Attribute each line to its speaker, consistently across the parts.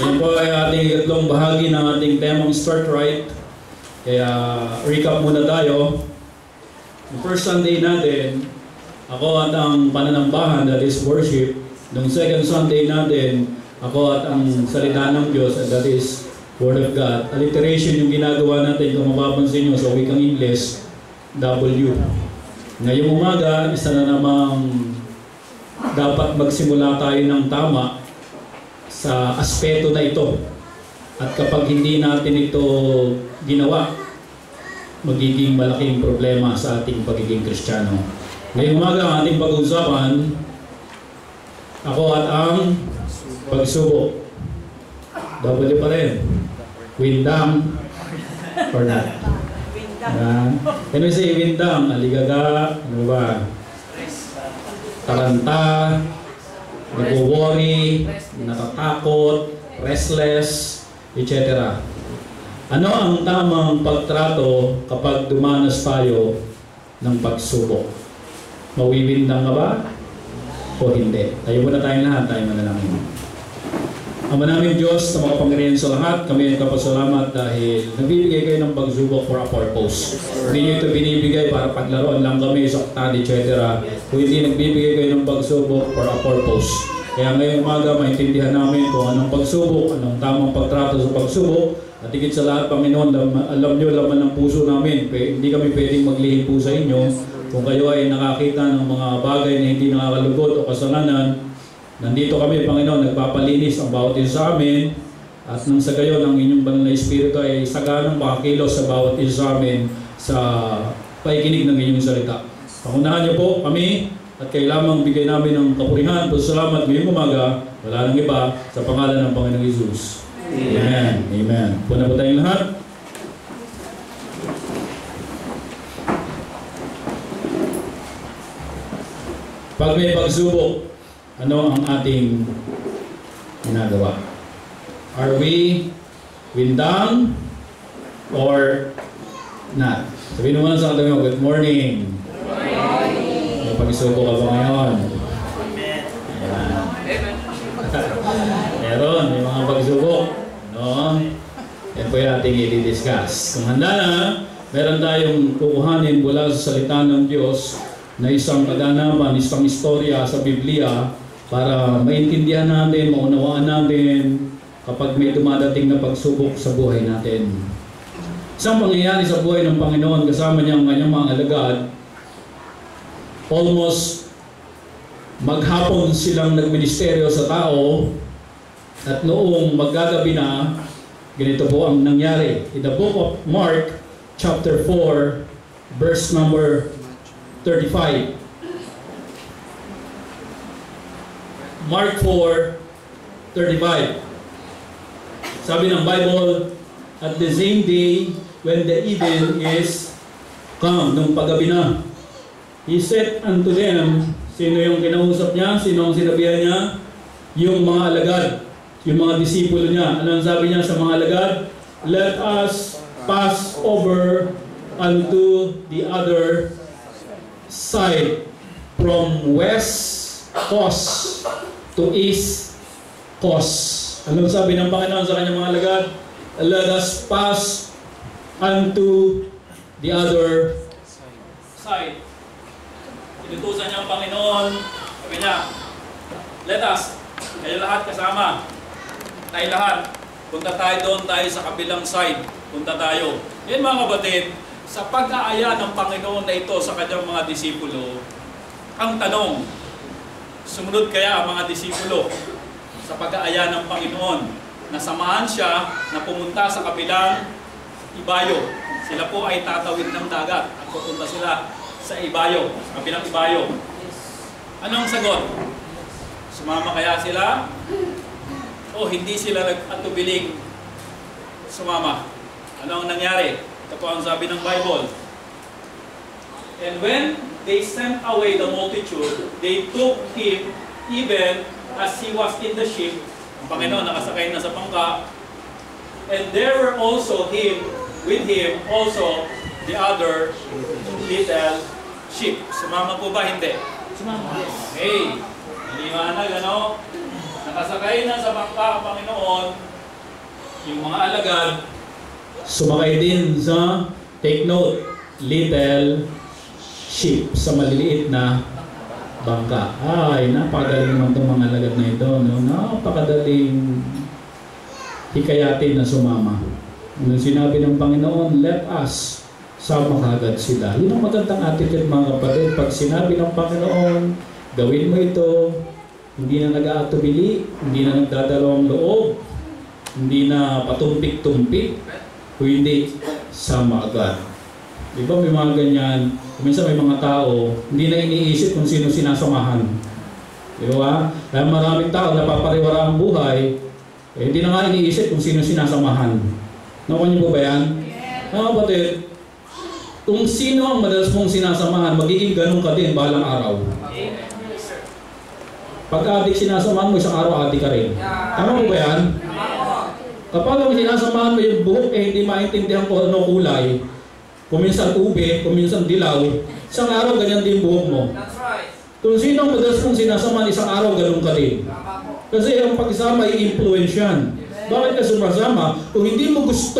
Speaker 1: Yan po ay ating ikatlong bahagi ng ating temang Start Right. Kaya recap muna tayo. Yung first Sunday natin, ako at ang pananambahan, that is worship. Nung second Sunday natin, ako at ang salita ng Diyos, and that is Word of God. Alliteration yung ginagawa natin, kung mapapansin nyo sa wikang English, W. Ngayong umaga, isa na namang dapat magsimula tayo ng tama sa aspeto na ito. At kapag hindi natin ito ginawa, magiging malaking problema sa ating pagiging Kristiyano. Ngayong umaga, ang ating pag-uusapan, ako at ang pagsubok. W pa rin. Windang or not? Can we say windang? Aligaga, ano ba? Taranta, nag-worry, natatakot, restless, etc. Ano ang tamang pagtrato kapag dumanas tayo ng pagsubok? Mawiwindang ka ba? O hindi? Tayo muna tayong lahat, tayo manalangin. Ama namin Diyos, na makapangyarihan sa lahat, kami ay kapasalamat dahil nagbibigay kayo ng pagsubok for a purpose. Hindi nyo ito binibigay para paglaruan lang kami sa oktan, etc. Kung hindi nagbibigay kayo ng pagsubok for a purpose. Kaya ngayong umaga, maintindihan namin kung anong pagsubok, anong tamang pagtrato sa pagsubok. At higit sa lahat, Panginoon, alam nyo, laman ng puso namin. Hindi kami pwedeng maglihim po sa inyo. Kung kayo ay nakakita ng mga bagay na hindi nakakalugod o kasalanan, nandito kami, Panginoon, nagpapalinis ang bawat isa sa amin. At nang sa gayon, ang inyong banal na Espiritu ay saganang makakilos sa bawat isa sa amin sa paikinig ng inyong salita. Pangunahan niyo po kami at kayo lamang bigay namin ng kapurihan. Salamat ngayong umaga. Wala nang iba sa pangalan ng Panginoong Hesus. Amen. Amen. Puna po tayong lahat. Pag may pagsubok, ano ang ating ginagawa? Are we windang or not? Sabihin naman sa katabi mo, good morning. May pagsubok ka ba ngayon? Amen. Meron, may mga pagsubok. No? Yan po yung ating i-discuss. Kung handa na, meron tayong kukuhanin mula sa salita ng Diyos na isang kaganapan, isang istorya sa Biblia para maintindihan natin, maunawaan natin kapag may dumadating na pagsubok sa buhay natin. Isang pangyayari sa buhay ng Panginoon kasama niya ang kanyang mga alagad, almost maghapon silang nagministeryo sa tao at noong maggagabi na, ganito po ang nangyari. In the book of Mark, chapter 4, verse number 35. Mark 4:35. Sabi ng Bible, at the same day, when the even is come, nung paggabi na, he said unto them, sino yung kinausap niya? Sino ang sinabihan niya? Yung mga alagad, yung mga disipulo niya. Ano ang sabi niya sa mga alagad? Let us pass over unto the other side, from west coast to east coast. Anong sabi ng Panginoon sa kanyang mga alagad? Let us pass unto the other side. Inutusan niya ang Panginoon. Sabi niya, let us, kayo lahat kasama, tayo lahat, punta tayo doon, tayo sa kabilang side. Punta tayo. Yan mga kapatid, sa pag-aaya ng Panginoon na ito sa kanyang mga disipulo, ang tanong, sumunod kaya ang mga disipulo sa pag-aaya ng Panginoon na samahan siya na pumunta sa kabilang ibayo. Sila po ay tatawid ng dagat at pupunta sila sa ibayo, sa kabilang ibayo. Anong sagot? Sumama kaya sila? O hindi sila nag-atubiling sumama? Ano ang nangyari? Ito po ang sabi ng Bible. And when they sent away the multitude, they took him even as he was in the ship. Ang Panginoon nakasakay na sa bangka. And there were also with him also the other little ship. Sumama po ba? Hindi. Sumama. Okay. Maliwanag, ano? Nakasakay na sa bangka ang Panginoon yung mga alagad, sumakay din sa, take note, little ship, sa maliliit na bangka. Ay, napakagaling naman itong mga alagad na ito. No? Napakadaling hikayatin na sumama. Nung sinabi ng Panginoon, let us, sama kagad sila. Yun ang magandang attitude mga kapatid. Pag sinabi ng Panginoon, gawin mo ito, hindi na nag-aatubili, hindi na nagdadalawang loob, hindi na patumpik-tumpik, o hindi, sama agad. Di ba may mga ganyan? Minsan may mga tao, hindi na iniisip kung sino sinasamahan. Di ba? Dahil maraming tao napapariwara ang buhay, hindi na nga iniisip kung sino sinasamahan. Nakuha niyo po ba yan? Mga kapatid, kung sino ang madalas mong sinasamahan, magiging ganun ka din balang araw. Pag adik sinasamahan mo, isang araw adik ka rin. Tama mo ba yan? Kapag ang sinasamahan mo yung buhok, hindi maintindihan ko ano kulay, kuminsan ube, kuminsan dilaw, isang araw ganyan din buhok mo. Kung sino ang madalas mong sinasamahan, isang araw ganun ka din. Kasi ang pagsama ay influence yan. Bakit ka sumasama? Kung hindi mo gusto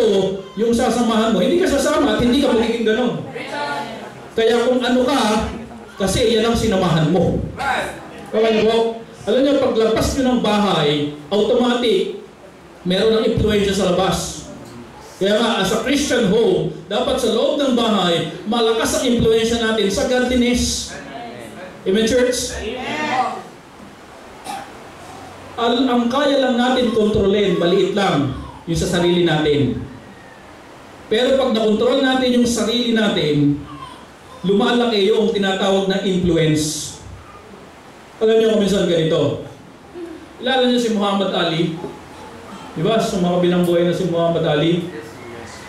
Speaker 1: yung sasamahan mo, hindi ka sasama at hindi ka magiging ganun. Kaya kung ano ka, kasi yan ang sinamahan mo. Kaya po, alam niyo, paglabas nyo ng bahay, automatic, meron ng influensya sa labas. Kaya nga, as a Christian home, dapat sa loob ng bahay, malakas ang influensya natin sa godliness. Amen, church? Ang kaya lang natin kontrolin, maliit lang, yung sa sarili natin. Pero pag nakontrol natin yung sarili natin, lumalaki yung tinatawag na influence. Alam niyo kung minsan ganito. Kilala niyo si Muhammad Ali? Diba? Sa mga kabilang buhay na si Muhammad Ali.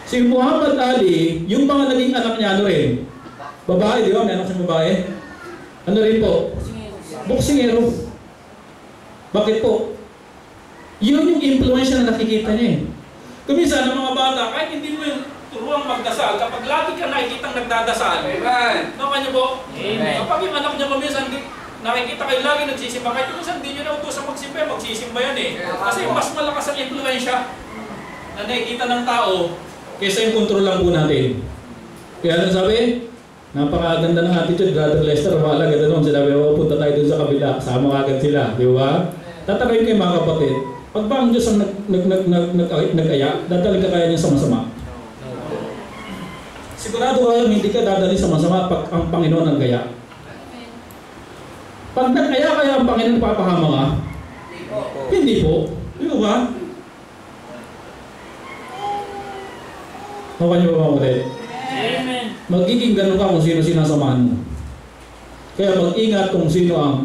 Speaker 1: Si Muhammad Ali, yung mga naging anak niya, ano rin? Babae, di ba? May anak siyang babae. Ano rin po? Boksingero. Bakit po? Yun yung influensya na nakikita niya eh. Kung minsan, ang mga bata, kahit hindi mo yung turuang magdasal, kapag lagi ka nakikitang nagdadasal, naman niyo po? Amen. Kapag yung anak niya minsan, nakikita kayo lagi nagsisimba, kahit minsan hindi niyo na utusan magsimba, magsisimba yan eh. Kasi mas malakas ang influensya na nakikita ng tao kaysa yung control lang po natin. Kaya ano sabi? Napakaganda ng attitude, Brother Lester, mahalaga doon. Sinabi, punta tayo doon sa kabila, sama agad sila, di ba? Tatakayin kayo mga kapatid, pag ba ang Diyos ang nag-aya, dadalhin ka kaya niya sa masama? Sigurado kayo, hindi ka dadalhin sa masama pag ang Panginoon ang gaya. Pag nag-aya kaya ang Panginoon, papahama ka? Hindi po. Di ba? Nakuha niyo ba mga kapatid?
Speaker 2: Amen.
Speaker 1: Magiging ganun ka kung sino sinasamahan mo. Kaya mag-ingat kung sino ang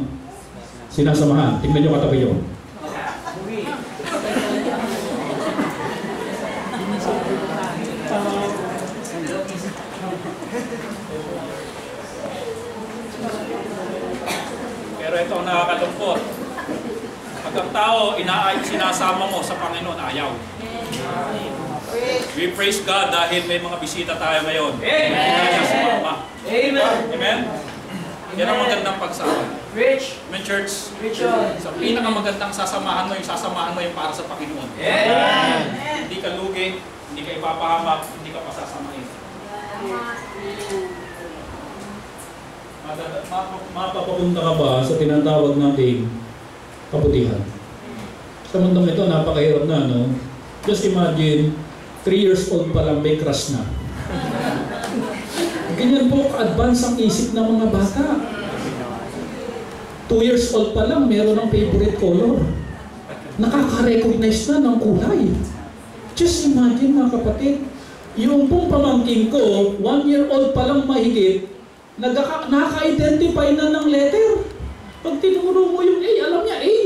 Speaker 1: sinasamahan. Tingnan nyo katabi nyo. Pero ito ang nakakalungkot. Pag ang tao sinasama mo sa Panginoon, ayaw. We praise God dahil may mga bisita tayo ngayon. Amen.
Speaker 2: Amen.
Speaker 1: Amen. Yan ang magandang pagsama.
Speaker 2: Rich.
Speaker 1: Amen, church.
Speaker 2: Rich on.
Speaker 1: Sa pinakamagandang sasamahan mo yung para sa Panginoon.
Speaker 2: Amen.
Speaker 1: Hindi ka lugi, hindi ka ipapahamak, hindi ka pasasamahin. Mapapapunta ka ba sa tinatawag nating kabutihan? Sa mundong ito, napakahirap na, no? Just imagine, 3 years old pa lang may crush na. Ganyan po ka-advance ang isip ng mga bata. 2 years old pa lang, meron ng favorite color. Nakaka-recognize na ng kulay. Just imagine mga kapatid, yung pong pamangkin ko, 1 year old pa lang mahigit, nakaka-identify na ng letter. Pag tinuro mo yung A, alam niya A.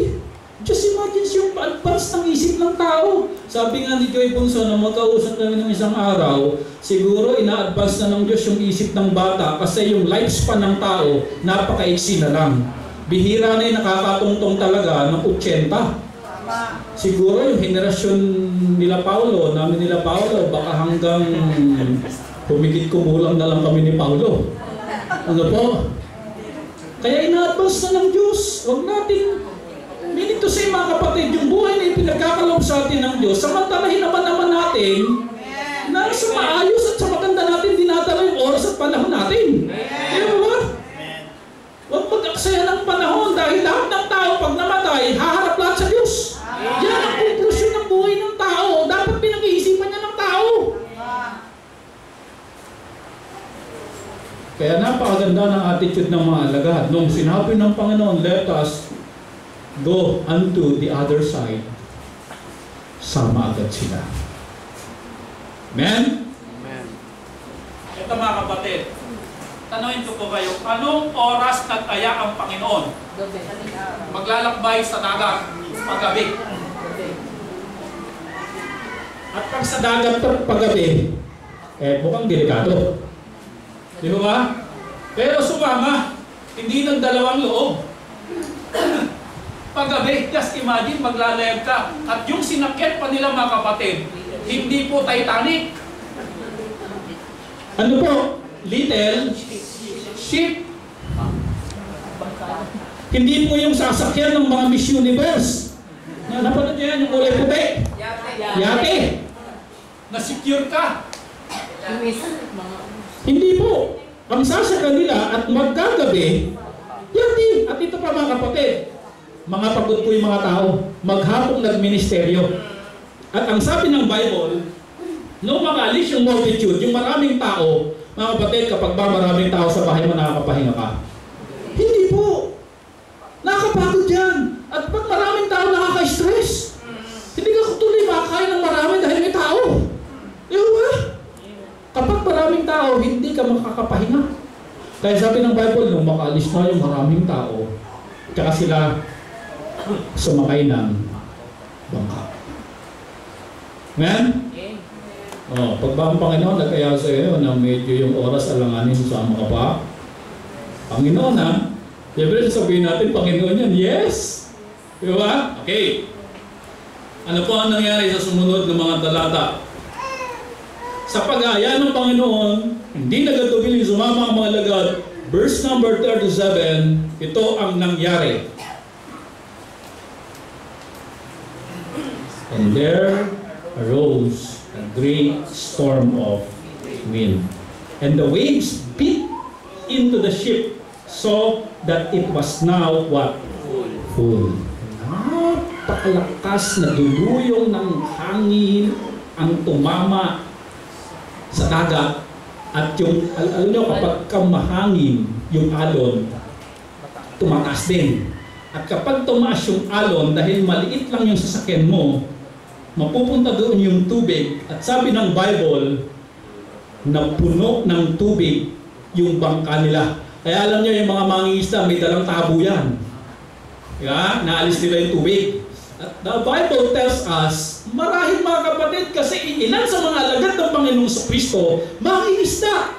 Speaker 1: Just imagine yung advance ng isip ng tao. Sabi nga ni Joy Bunso na magkausap kami ng isang araw, siguro ina-advance na ng Diyos yung isip ng bata kasi yung lifespan ng tao, napaka-iksi na lang. Bihira na yung nakakatungtong talaga ng 80. Siguro yung henerasyon nila Paulo, namin nila Paulo, baka hanggang humigit kumulang na lang kami ni Paulo. Ano po? Kaya ina-advance na ng Diyos. Huwag natin, meaning to say mga kapatid, yung buhay na ipinagkakaloob sa atin ng ng Diyos, samantalahin naman natin na sa maayos at sa maganda natin dinadala yung oras at panahon natin. Di ba? Huwag mag-aksaya ng panahon dahil lahat ng tao pag namatay, haharap lahat sa Diyos. Yan ang konklusyon ng buhay ng tao. Dapat pinag-iisipan niya ng tao. Kaya napakaganda ng attitude ng mga alagad. Nung sinabi ng Panginoon, let us go unto the other side, sama agad sila. Amen?
Speaker 3: Amen.
Speaker 1: Ito mga kapatid, tanungin ko po kayo, anong oras nagtaya ang Panginoon? Maglalakbay sa dagat paggabi. At pag sa dagat paggabi, mukhang delikado. Di ba? Pero sumama, hindi ng dalawang loob. Paggabi, just imagine, maglalayag ka. At yung sinakyan pa nila mga kapatid, hindi po Titanic. Ano po? Little ship. Hindi po yung sasakyan ng mga Miss Universe. Napanood niyo yan, yung kulay puti. Yate. Na-secure ka. Hindi po. Ang sasakyan nila at magkagabi, yate. At ito pa mga kapatid, mga pagod po yung mga tao, maghapong nagministeryo. At ang sabi ng Bible, nung makaalis yung multitude, yung maraming tao, mga kapatid, kapag ba maraming tao sa bahay mo, nakakapahinga ka? Hindi po. Nakakapagod yan. At pag maraming tao, nakaka-stress. Hindi ka tuloy makakain ng marami dahil may tao. Di ba? Kapag maraming tao, hindi ka makakapahinga. Kaya sabi ng Bible, nung makaalis na yung maraming tao, tsaka sila sumakay ng bangka. Amen? Pag ba ang Panginoon nagkaya sa iyo na medyo yung oras alanganin, sama ka pa? Panginoon ha? Siyempre sabihin natin, Panginoon yan, yes! Di ba? Okay. Ano po ang nangyari sa sumunod ng mga talata? Sa pag-aya ng Panginoon, hindi nagatubil sumama ang mga lagad. Verse number 37, ito ang nangyari. And there arose a great storm of wind, and the waves beat into the ship, so that it was now what? Full. Napakalakas na duluyong ng hangin ang tumama sa dagat. At yung, alam nyo, kapag mahangin yung alon, tumataas din. At kapag tumaas yung alon, dahil maliit lang yung sasakyan mo, mapupunta doon yung tubig. At sabi ng Bible, na puno ng tubig yung bangka nila. Kaya alam nyo, yung mga mangingisda, may dalang tabo yan. Kaya, naalis nila yung tubig. At the Bible tells us, marahil mga kapatid, kasi ilan sa mga alagad ng Panginoong Kristo, mangingisda.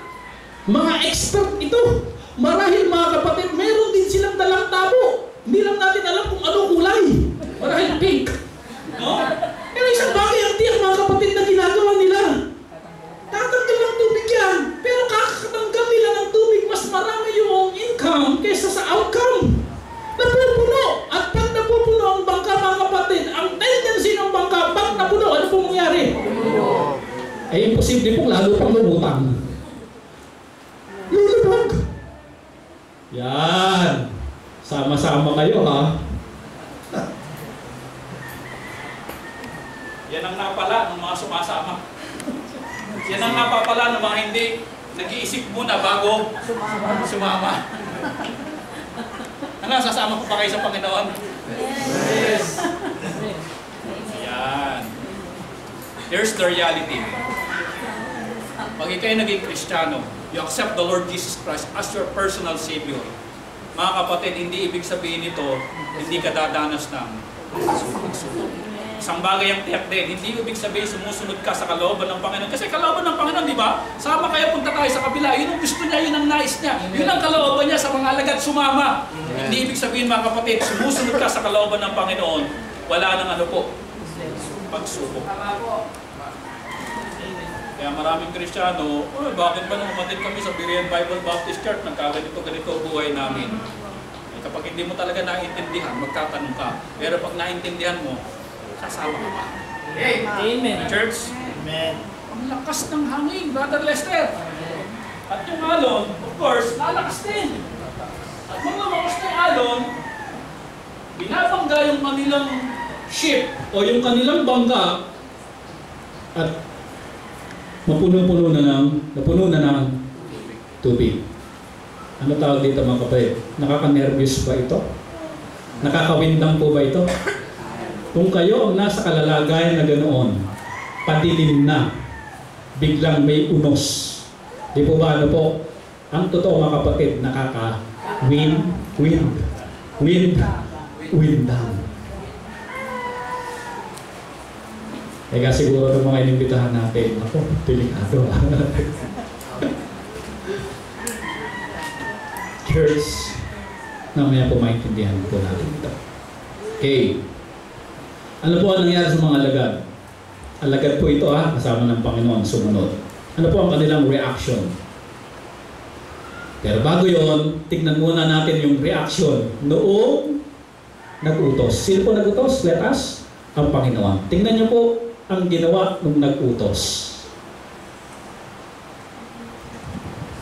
Speaker 1: Mga expert ito. Marahil mga kapatid, meron din silang dalang tabo. Hindi lang natin alam kung anong kulay. Marahil pink. No? Pero isang bagay ang tiyak mga kapatid na ginagawa nila. Tatanggal ng tubig yan. Pero kakatanggal nila ng tubig, mas marami yung income kaysa sa outcome. Napupuno. At pag napupuno ang bangka mga kapatid, ang tendency ng bangka, pag napuno, ano pong mangyari? Ay imposible pong lalo pang lumutang. Lulubog. Yan. Sama-sama kayo ha. Yan ang napala ng mga sumasama. Yan ang napapala ng mga hindi nag-iisip muna bago sumama. Ano, sasama ko pa kayo sa Panginoon? Yes! Yan. Here's the reality. Pag ikaw'y naging Kristiyano, you accept the Lord Jesus Christ as your personal Savior. Mga kapatid, hindi ibig sabihin nito, hindi ka dadanas ng sunog. Isang bagay ang tiyak din, hindi ibig sabihin sumusunod ka sa kalooban ng Panginoon. Kasi kalooban ng Panginoon, di ba? Sama kaya punta tayo sa kabila. Yun ang gusto niya, yun ang nais niya. Yun ang kalooban niya sa mga alagad sumama. Hindi ibig sabihin mga kapatid, sumusunod ka sa kalooban ng Panginoon, wala nang ano po, pagsubok. Kaya maraming Kristiyano, bakit ba nung umatid kami sa Berean Bible Baptist Church, nagkaganito-ganito buhay namin. Kapag hindi mo talaga naintindihan, magtatanong ka. Pero pag naintindihan mo, kasama ka pa.
Speaker 2: Amen.
Speaker 1: Church,
Speaker 3: Amen.
Speaker 1: ang lakas ng hangin, Brother Lester. At yung alon, of course, lalakas din. At mga malakas na alon, binabangga yung kanilang ship o yung kanilang bangka at napuno na ng tubig. Ano tawag dito mga kapatid? Nakaka-nervous ba ito? Nakakawindang po ba ito? Kung kayo ang nasa kalalagayan na ganoon, patilim na, biglang may unos. Di po ba ano po? Ang totoo mga kapatid, wind down. Kaya siguro ng mga inimbitahan natin, ako, delikado. Church, namaya po maintindihan po natin ito. Okay. Ano po ang nangyari sa mga alagad? Alagad po ito kasama ng Panginoon sumunod. Ano po ang kanilang reaction? Pero bago yon, tignan muna natin yung reaction noong nag-utos. Sino po nag-utos? Let us, ang Panginoon. Tingnan niyo po ang ginawa nung nag-utos.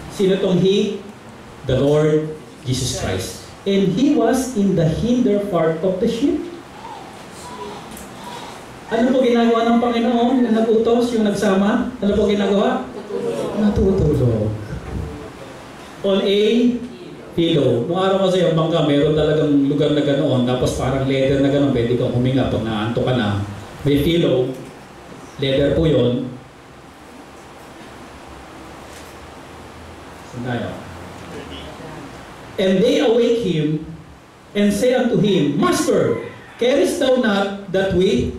Speaker 1: Sino tong He? The Lord Jesus Christ. And He was in the hinder part of the ship. Ano po ginagawa ng Panginoon? Yung nag-utos, yung nagsama? Ano po ginagawa? Natutulog. On a pillow. Noong araw kasi yung bangka, mayroon talagang lugar na ganoon, tapos parang leather na ganoon, pwede kang huminga pag naanto ka na. May pillow, leather po yun. Saan tayo? And they awake him and say unto him, Master, carest thou not that we